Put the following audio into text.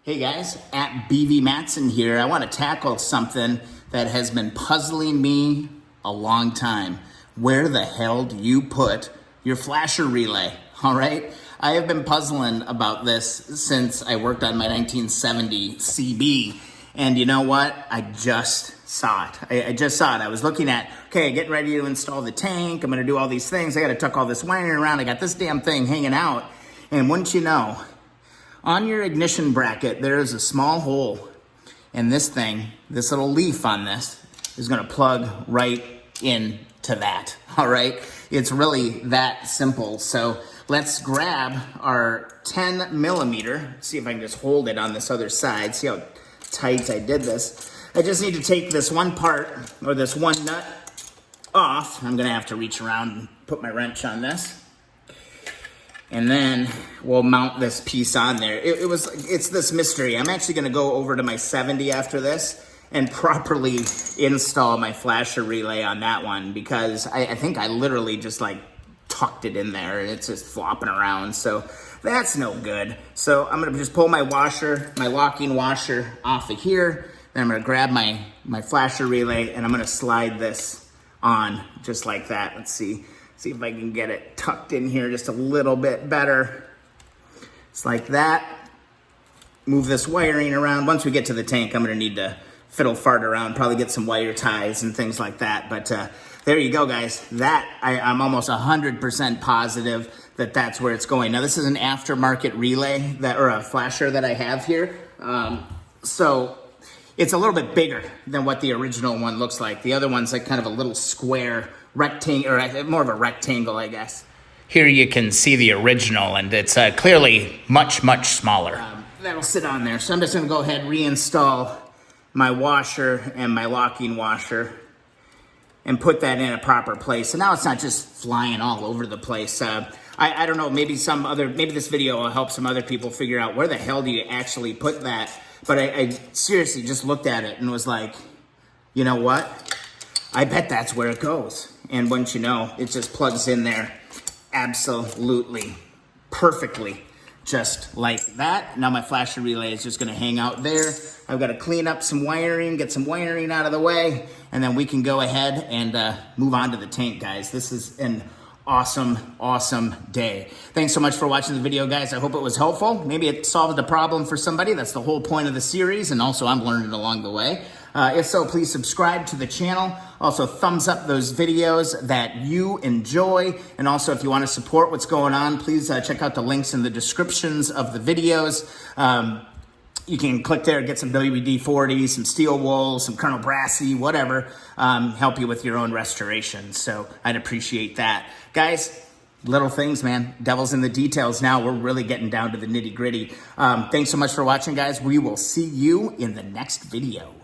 Hey guys, at BV Matson here. I want to tackle something that has been puzzling me a long time. Where the hell do you put your flasher relay? All right. I have been puzzling about this since I worked on my 1970 CB. And you know what? I just saw it. I just saw it. I was looking at, okay, getting ready to install the tank. I'm going to do all these things. I got to tuck all this wiring around. I got this damn thing hanging out. And wouldn't you know, on your ignition bracket, there is a small hole, and this thing, this little leaf on this, is gonna plug right into that, all right? It's really that simple. So let's grab our 10 millimeter, see if I can just hold it on this other side, see how tight I did this. I just need to take this one part, or this one nut off. I'm gonna have to reach around and put my wrench on this. And then we'll mount this piece on there. It's this mystery. I'm actually gonna go over to my 70 after this and properly install my flasher relay on that one, because I think I literally just like tucked it in there and it's just flopping around. So that's no good. So I'm gonna just pull my washer, my locking washer off of here. Then I'm gonna grab my flasher relay and I'm gonna slide this on just like that. Let's see if I can get it tucked in here just a little bit better. It's like that. Move this wiring around. Once we get to the tank, I'm gonna need to fiddle fart around, probably get some wire ties and things like that. But there you go, guys. That, I'm almost 100% positive that that's where it's going. Now, this is an aftermarket relay, or a flasher that I have here. So it's a little bit bigger than what the original one looks like. The other one's like kind of a little square rectangle, or more of a rectangle, I guess. Here you can see the original, and it's clearly much, much smaller. That'll sit on there. So I'm just gonna go ahead and reinstall my washer and my locking washer and put that in a proper place. So now it's not just flying all over the place. I don't know, maybe this video will help some other people figure out where the hell do you actually put that. But I seriously just looked at it and was like, you know what? I bet that's where it goes. And once you know, it just plugs in there absolutely perfectly, just like that. Now my flasher relay is just gonna hang out there. I've gotta clean up some wiring, get some wiring out of the way, and then we can go ahead and move on to the tank, guys. This is an awesome, awesome day. Thanks so much for watching the video, guys. I hope it was helpful. Maybe it solved a problem for somebody. That's the whole point of the series, and also I'm learning along the way. If so, please subscribe to the channel. Also, thumbs up those videos that you enjoy. And also, if you want to support what's going on, please check out the links in the descriptions of the videos. You can click there, get some WD-40, some steel wool, some Colonel Brassy, whatever, help you with your own restoration. So I'd appreciate that. Guys, little things, man. Devil's in the details now. We're really getting down to the nitty-gritty. Thanks so much for watching, guys. We will see you in the next video.